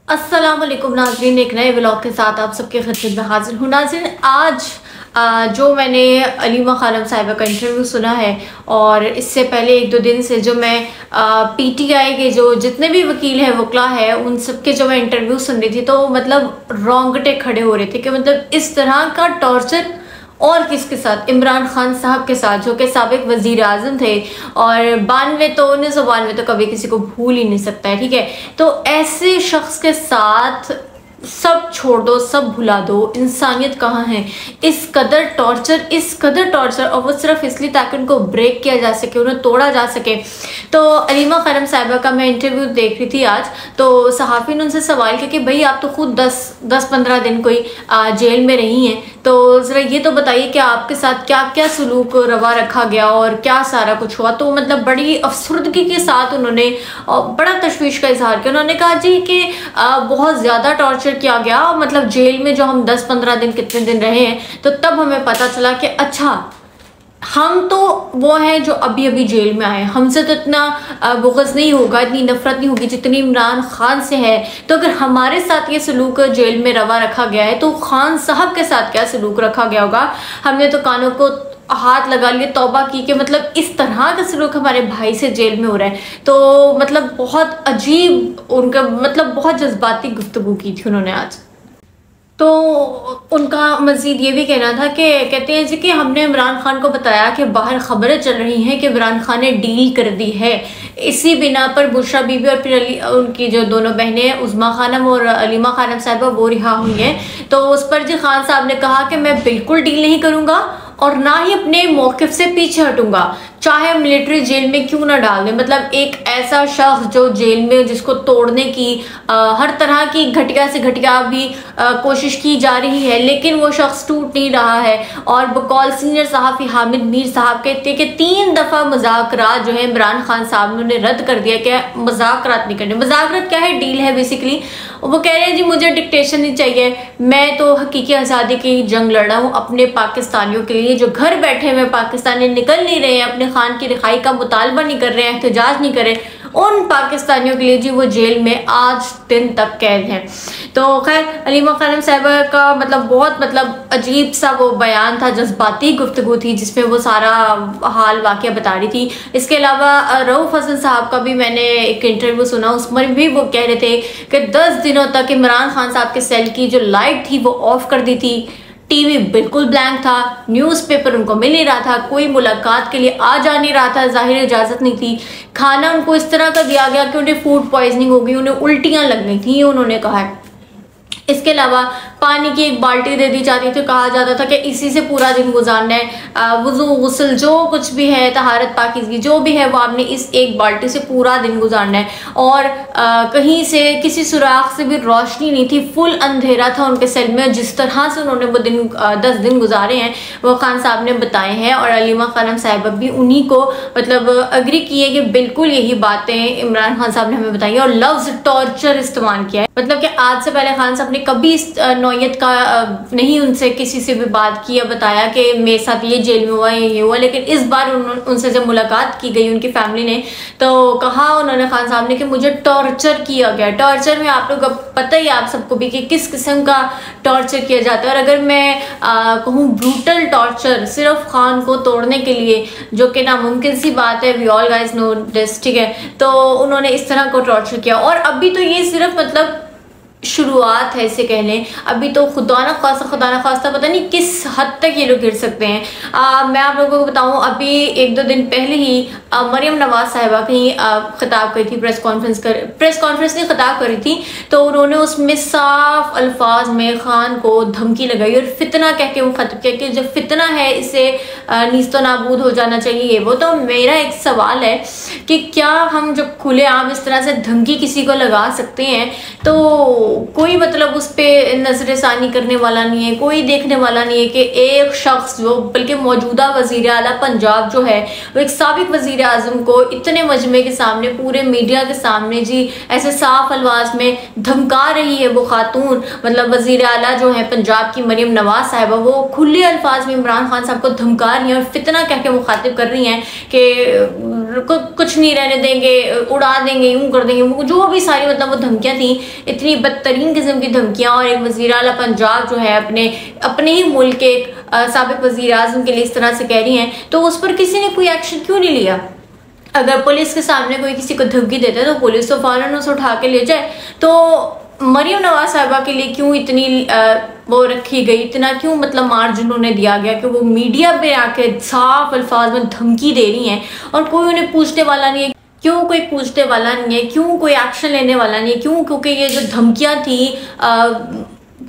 अस्सलाम वालेकुम नाज़रीन, एक नए व्लॉग के साथ आप सबके खिदमत में हाजिर हूँ। नाज़रीन, आज जो मैंने अलीमा खानम साहिबा का इंटरव्यू सुना है और इससे पहले एक दो दिन से जो मैं पीटीआई के जो जितने भी वकील हैं वकला है उन सब के जो मैं इंटरव्यू सुन रही थी तो मतलब रोंगटे खड़े हो रहे थे कि मतलब इस तरह का टॉर्चर और किसके साथ, इमरान खान साहब के साथ जो कि साबिक वजीर आजम थे और 1992 तो कभी किसी को भूल ही नहीं सकता है। ठीक है, तो ऐसे शख्स के साथ सब छोड़ दो, सब भुला दो, इंसानियत कहाँ है। इस कदर टॉर्चर और वो सिर्फ इसलिए ताकि उनको ब्रेक किया जा सके, उन्हें तोड़ा जा सके। तो अलीमा खानम साहिबा का मैं इंटरव्यू देख रही थी आज, तो सहाफ़ी ने उनसे सवाल किया कि भाई आप तो खुद 10-15 दिन कोई जेल में रही हैं, तो ज़रा ये तो बताइए कि आपके साथ क्या क्या सलूक रवा रखा गया और क्या सारा कुछ हुआ। तो मतलब बड़ी अफसरदगी के साथ उन्होंने बड़ा तशवीश का इजहार किया। उन्होंने कहा जी कि बहुत ज़्यादा टॉर्चर किया गया, मतलब जेल में जो हम 10-15 दिन कितने दिन रहे हैं तो तब हमें पता चला कि अच्छा हम तो वो हैं जो अभी अभी जेल में आए, हमसे तो इतना बुग़्ज़ नहीं होगा, इतनी नफरत नहीं होगी जितनी इमरान खान से है। तो अगर हमारे साथ ये सलूक जेल में रवा रखा गया है तो खान साहब के साथ क्या सलूक रखा गया होगा। हमने तो कानों को हाथ लगा लिए, तौबा की कि मतलब इस तरह का सलूक हमारे भाई से जेल में हो रहा है। तो मतलब बहुत अजीब, उनका मतलब बहुत जज्बाती गुफ्तगू की थी उन्होंने आज। तो उनका मज़ीद ये भी कहना था कि कहते हैं जी कि हमने इमरान खान को बताया कि बाहर खबरें चल रही हैं कि इमरान खान ने डील कर दी है। इसी बिना पर बुशरा बीबी और फिर उनकी जो दोनों बहनें हैं उज़मा खानम और अलीमा खानम साहिबा वो रिहा हुई हैं। तो उस पर जी खान साहब ने कहा कि मैं बिल्कुल डील नहीं करूँगा और ना ही अपने मौक़िफ़ से पीछे हटूंगा, चाहे मिलिट्री जेल में क्यों ना डाल दें। मतलब एक ऐसा शख्स जो जेल में जिसको तोड़ने की हर तरह की घटिया से घटिया भी कोशिश की जा रही है, लेकिन वो शख्स टूट नहीं रहा है। और बकौल सीनियर सहाफ़ी हामिद मीर साहब कहते हैं कि 3 दफ़ा मुज़ाकरात जो है इमरान खान साहब ने उन्हें रद्द कर दिया कि मुज़ाकरात नहीं करने। मुज़ाकरात क्या है, डील है बेसिकली। वो कह रहे हैं जी मुझे डिक्टेशन नहीं चाहिए, मैं तो हकीकी आज़ादी की जंग लड़ रहा हूँ अपने पाकिस्तानियों के लिए जो घर बैठे हुए पाकिस्तानी निकल नहीं रहे हैं, अपने खान की रिहाई का मुतालबा नहीं कर रहे हैं, एहतजाज नहीं कर रहे, उन पाकिस्तानियों के लिए जी वो जेल में आज दिन तक कैद हैं। तो खैर अलीमा खानम साहिबा का मतलब बहुत अजीब सा वो बयान था, जज्बाती गुफ्तगू थी जिसमें वो सारा हाल वाक़या बता रही थी। इसके अलावा रऊफ़ हसन साहब का भी मैंने एक इंटरव्यू सुना, उसमें भी वो कह रहे थे कि 10 दिनों तक इमरान खान साहब के सेल की जो लाइट थी वो ऑफ कर दी थी, टीवी बिल्कुल ब्लैंक था, न्यूज़पेपर उनको मिल नहीं रहा था, कोई मुलाकात के लिए आ जा नहीं रहा था, ज़ाहिर इजाज़त नहीं थी। खाना उनको इस तरह का दिया गया कि उन्हें फूड पॉइजनिंग हो गई, उन्हें उल्टियाँ लग गई थी, उन्होंने कहा है। इसके अलावा पानी की एक बाल्टी दे दी जाती थी, कहा जाता था कि इसी से पूरा दिन गुजारना है, वुज़ू गुस्ल जो कुछ भी है, तहारत पाकीज़गी जो भी है वो आपने इस एक बाल्टी से पूरा दिन गुजारना है। और कहीं से किसी सुराख से भी रोशनी नहीं थी, फुल अंधेरा था उनके सेल में। जिस तरह से उन्होंने वो 10 दिन गुजारे हैं वो खान साहब ने बताए हैं और अलीमा खानम साहिबा भी उन्हीं को मतलब अग्री किए कि बिल्कुल यही बातें इमरान खान साहब ने हमें बताई और लफ्ज़ टॉर्चर इस्तेमाल किया है। मतलब कि आज से पहले खान साहब ने कभी इस नौयत का नहीं उनसे किसी से भी बात की या बताया कि मेरे साथ ये जेल में हुआ ये हुआ, लेकिन इस बार उनसे जब मुलाकात की गई उनकी फैमिली ने तो कहा उन्होंने खान साहब ने कि मुझे टॉर्चर किया गया। टॉर्चर में आप लोग पता ही आप सबको भी कि किस किस्म का टॉर्चर किया जाता है। और अगर मैं कहूँ ब्रूटल टॉर्चर सिर्फ खान को तोड़ने के लिए, जो कि नामुमकिन सी बात है, we all guys know this, ठीक है, तो उन्होंने इस तरह को टॉर्चर किया। और अभी तो ये सिर्फ मतलब शुरुआत है इसे कह लें, अभी तो खुदा ना खास्ता पता नहीं किस हद तक ये लोग गिर सकते हैं। मैं आप लोगों को बताऊं, अभी 1-2 दिन पहले ही मरियम नवाज साहिबा कहीं खिताब करी थी, प्रेस कॉन्फ्रेंस नहीं खिताब करी थी, तो उन्होंने उसमें साफ अल्फाज में खान को धमकी लगाई और फितना कह के वो खत्म किया कि जो फितना है इसे नीस्तो नाबूद हो जाना चाहिए वो। तो मेरा एक सवाल है कि क्या हम जब खुलेआम इस तरह से धमकी किसी को लगा सकते हैं तो कोई मतलब उस पर नजरसानी करने वाला नहीं है, कोई देखने वाला नहीं है कि एक शख्स जो बल्कि मौजूदा वजीर आला पंजाब जो है वो एक साबिक वजीर आजम को इतने मजमे के सामने, पूरे मीडिया के सामने जी ऐसे साफ अल्फाज में धमका रही है। वो खातून मतलब वजीर आला जो है पंजाब की मरियम नवाज साहिबा, वो खुले अल्फाज में इमरान खान साहब को धमका रही हैं और फितना कह के मुखातिब कर रही हैं कि कुछ नहीं रहने देंगे, उड़ा देंगे, यूं कर देंगे, जो भी सारी मतलब वो धमकियां थी, इतनी बदतरीन किस्म की धमकियां। और एक वज़ीर आला पंजाब जो है अपने ही मुल्क के एक साबिक वज़ीर आज़म के लिए इस तरह से कह रही हैं, तो उस पर किसी ने कोई एक्शन क्यों नहीं लिया? अगर पुलिस के सामने कोई किसी को धमकी देता है तो पुलिस तो फौरन उसे उठा के ले जाए। तो मरियम नवाज साहिबा के लिए क्यों इतनी वो रखी गई, इतना क्यों मतलब मार्जिन उन्हें दिया गया कि वो मीडिया पे आके साफ अल्फाज में धमकी दे रही हैं और कोई उन्हें पूछने वाला नहीं है? क्यों कोई पूछने वाला नहीं है? क्यों कोई एक्शन लेने वाला नहीं है? क्यों? क्योंकि ये जो धमकियां थी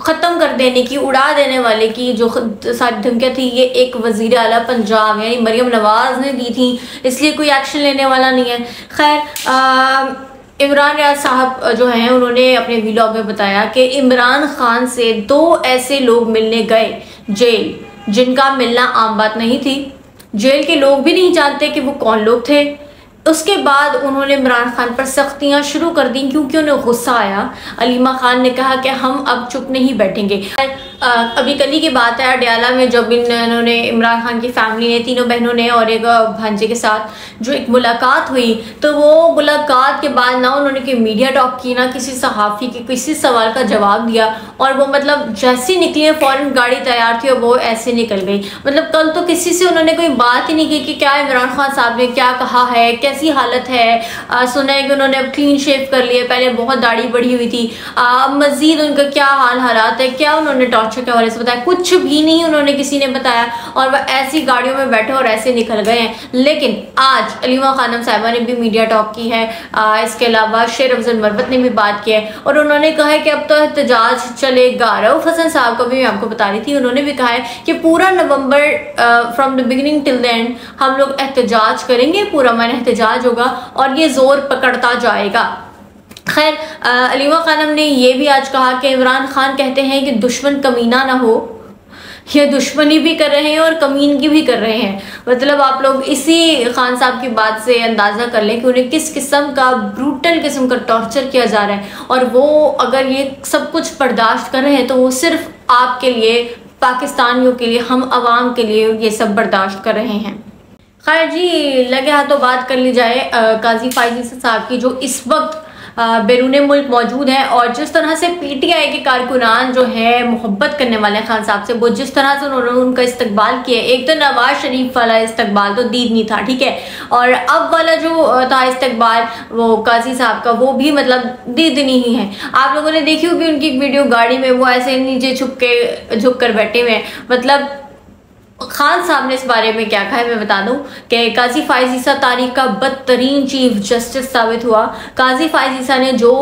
ख़त्म कर देने की, उड़ा देने वाले की जो सारी धमकियां थी, ये एक वज़ीर आला पंजाब यानी मरियम नवाज ने दी थी, इसलिए कोई एक्शन लेने वाला नहीं है। खैर इमरान रियाज साहब जो हैं उन्होंने अपने व्लॉग में बताया कि इमरान खान से 2 ऐसे लोग मिलने गए जेल, जिनका मिलना आम बात नहीं थी। जेल के लोग भी नहीं जानते कि वो कौन लोग थे। उसके बाद उन्होंने इमरान खान पर सख्तियां शुरू कर दी क्योंकि उन्हें गुस्सा आया। अलीमा खान ने कहा कि हम अब चुप नहीं बैठेंगे। अभी कल ही की बात है, अडयाला में जब इन्होंने इमरान खान की फैमिली ने, तीनों बहनों ने और एक भांजे के साथ जो एक मुलाकात हुई, तो वो मुलाकात के बाद ना उन्होंने कोई मीडिया टॉक की, ना किसी सहाफ़ी के किसी सवाल का जवाब दिया, और वो मतलब जैसी निकली है फ़ौरन गाड़ी तैयार थी और वो ऐसे निकल गई। मतलब कल तो किसी से उन्होंने कोई बात ही नहीं की कि क्या इमरान खान साहब ने क्या कहा है, कैसी हालत है। सुना है कि उन्होंने अब क्लीन शेव कर लिए, पहले बहुत दाढ़ी बढ़ी हुई थी। मजीद उनका क्या हालात है, क्या उन्होंने टॉर्चर के हवाले से बताया? कुछ भी नहीं उन्होंने किसी ने बताया, और वह ऐसी गाड़ियों में बैठे और ऐसे निकल गए हैं। लेकिन आज अलीमा खानम साहिबा ने भी मीडिया टॉक की है, इसके अलावा शेर अफजल मरवत ने भी बात की है और उन्होंने कहा है कि अब तो एहतजाज चलेगा। रऊफ हसन साहब को भी मैं आपको बता रही थी, उन्होंने भी कहा है कि पूरा नवंबर from the beginning till the end हम लोग एहतजाज करेंगे, पूरा मन एहतजाज होगा और ये जोर पकड़ता जाएगा। खैर अलीमा खानम ने ये भी आज कहा कि इमरान खान कहते हैं कि दुश्मन कमीना ना हो, ये दुश्मनी भी कर रहे हैं और कमीनगी भी कर रहे हैं। मतलब आप लोग इसी खान साहब की बात से अंदाज़ा कर लें कि उन्हें किस किस्म का ब्रूटल किस्म का टॉर्चर किया जा रहा है, और वो अगर ये सब कुछ बर्दाश्त कर रहे हैं तो वो सिर्फ आपके लिए, पाकिस्तानियों के लिए, हम आवाम के लिए ये सब बर्दाश्त कर रहे हैं। खैर जी, लगे हाथों बात कर ली जाए काजी फायज ईसा साहब की, जो इस वक्त बैरून मुल्क मौजूद हैं, और जिस तरह से पीटीआई के कारकुनान जो है मोहब्बत करने वाले खान साहब से, वो जिस तरह से उन्होंने उनका इस्तकबाल किया। एक तो नवाज शरीफ वाला इस्तकबाल तो दीद नहीं था, ठीक है, और अब वाला जो था इस्तकबाल वो काजी साहब का, वो भी मतलब दीदनी ही है। आप लोगों ने देखी होगी उनकी एक वीडियो, गाड़ी में वो ऐसे नीचे झुक कर बैठे हुए हैं। मतलब खान साहब ने इस बारे में क्या कहा है मैं बता दूं कि काजी फायज ईसा तारीख का बदतरीन चीफ जस्टिस साबित हुआ। काजी फायज ईसा ने जो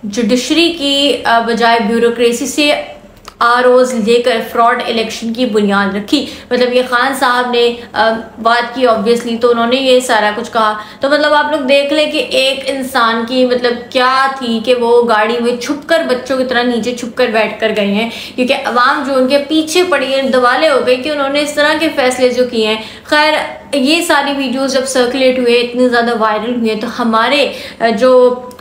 जुडिशरी की बजाय ब्यूरोक्रेसी से आरोज लेकर फ्रॉड इलेक्शन की बुनियाद रखी। मतलब ये खान साहब ने बात की ऑब्वियसली, तो उन्होंने ये सारा कुछ कहा। तो मतलब आप लोग देख लें कि एक इंसान की मतलब क्या थी कि वो गाड़ी में छुपकर बच्चों की तरह नीचे छुपकर बैठ कर गए हैं, क्योंकि अवाम जो उनके पीछे पड़ी है दवाले हो गए कि उन्होंने इस तरह के फैसले जो किए हैं। खैर ये सारी वीडियोस जब सर्कुलेट हुए, इतनी ज़्यादा वायरल हुए, तो हमारे जो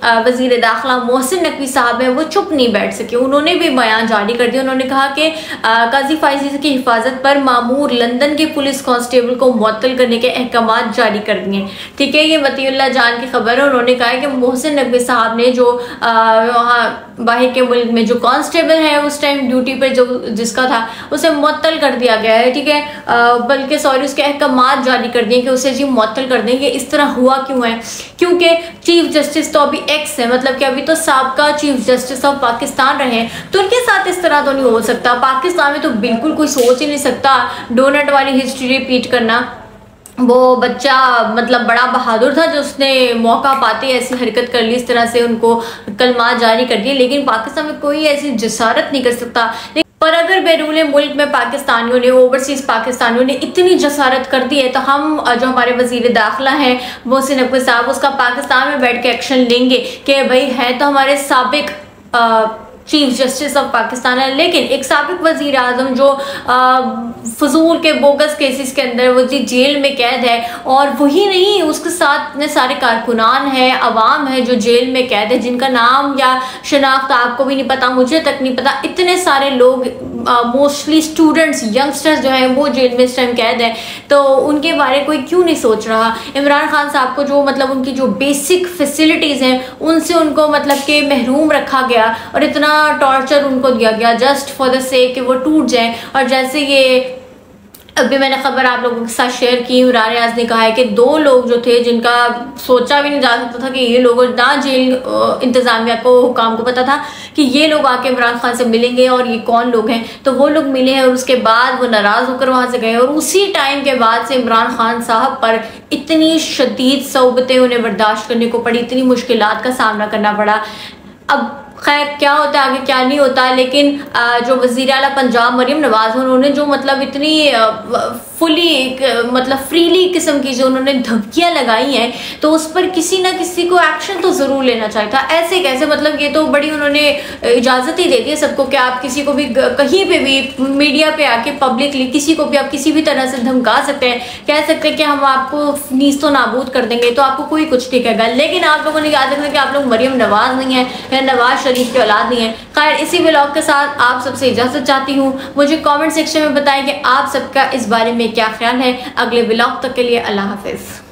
वज़ीर दाखिला मोहसिन नकवी साहब हैं वो चुप नहीं बैठ सके। उन्होंने भी बयान जारी कर दिया। उन्होंने कहा कि काजी फायज ईसा की हिफाजत पर मामूर लंदन के पुलिस कांस्टेबल को मुअत्तल करने के अहकाम जारी कर दिए। ठीक है, ये मतीउल्लाह जान की खबर है। उन्होंने कहा है कि मोहसिन नकवी साहब ने जो वहाँ बाहर के मुल्क में जो कांस्टेबल है उस टाइम ड्यूटी पर जो जिसका था उसे मुअत्तल कर दिया गया है। ठीक है, बल्कि सॉरी उसके अहकाम जारी कर दिए कि उसे जी मुअत्तल कर देंगे। इस तरह हुआ क्यों है? क्योंकि चीफ जस्टिस तो अभी एक्स है, मतलब कि अभी तो साबका चीफ जस्टिस ऑफ पाकिस्तान रहे हैं, तो उनके साथ इस तरह तो नहीं हो सकता। पाकिस्तान में तो बिल्कुल कोई सोच ही नहीं सकता डोनट वाली हिस्ट्री रिपीट करना। वो बच्चा मतलब बड़ा बहादुर था जो उसने मौका पाते ऐसी हरकत कर ली, इस तरह से उनको कलमात जारी कर दिए, लेकिन पाकिस्तान में कोई ऐसी जसारत नहीं कर सकता। पर अगर बैरून मुल्क में पाकिस्तानियों ने, ओवरसीज पाकिस्तानियों ने इतनी जसारत कर दी है, तो हम जो हमारे वज़ीर दाखिला हैं मोहसिन नकवी साहब उसका पाकिस्तान में बैठ के एक्शन लेंगे कि भाई है तो हमारे साबिक चीफ जस्टिस ऑफ पाकिस्तान है, लेकिन एक साबिक वज़ीर आज़म जो फजूल के बोगस केसेस के अंदर वो जी जेल में कैद है, और वही नहीं उसके साथ इतने सारे कारकुनान हैं, अवाम है जो जेल में कैद है, जिनका नाम या शनाख्त आपको भी नहीं पता, मुझे तक नहीं पता। इतने सारे लोग मोस्टली स्टूडेंट्स, यंगस्टर्स जो हैं वो जेल में इस टाइम कैद हैं, तो उनके बारे कोई क्यों नहीं सोच रहा। इमरान खान साहब को जो मतलब उनकी जो बेसिक फैसिलिटीज़ हैं उनसे उनको मतलब कि महरूम रखा गया और इतना टॉर्चर उनको दिया गया जस्ट फॉर द सेक कि वो टूट जाएं। और जैसे ये अभी मैंने खबर आप लोगों के साथ शेयर की, इमरान रियाज ने कहा है कि 2 लोग जो थे जिनका सोचा भी नहीं जा सकता था कि ये लोग, ना जेल इंतज़ामिया को, हुकाम को पता था कि ये लोग आके इमरान खान से मिलेंगे और ये कौन लोग हैं, तो वो लोग मिले हैं और उसके बाद वो नाराज़ होकर वहाँ से गए। और उसी टाइम के बाद से इमरान खान साहब पर इतनी शदीद सौबतें उन्हें बर्दाश्त करने को पड़ी, इतनी मुश्किलात का सामना करना पड़ा। अब खैर क्या होता है आगे क्या नहीं होता, लेकिन जो वज़ीर आला पंजाब मरीम नवाज, उन्होंने जो मतलब इतनी फुली मतलब फ्रीली किस्म की जो उन्होंने धमकियां लगाई हैं, तो उस पर किसी ना किसी को एक्शन तो ज़रूर लेना चाहिए था। ऐसे कैसे, मतलब ये तो बड़ी उन्होंने इजाज़त ही दे दी है सबको कि आप किसी को भी कहीं पे भी मीडिया पे आके पब्लिकली किसी को भी आप किसी भी तरह से धमका सकते हैं, कह सकते हैं कि हम आपको नीस्तो नाबूद कर देंगे, तो आपको कोई कुछ नहीं कहेगा। लेकिन आप लोगों ने याद रखना कि आप लोग मरीम नवाज नहीं है या नवाज शरीफ की औलाद नहीं है। खैर इसी व्लॉग के साथ आप सबसे इजाज़त चाहती हूँ। मुझे कमेंट सेक्शन में बताएं कि आप सबका इस बारे में क्या ख्याल है। अगले व्लॉग तक के लिए अल्लाह हाफिज़।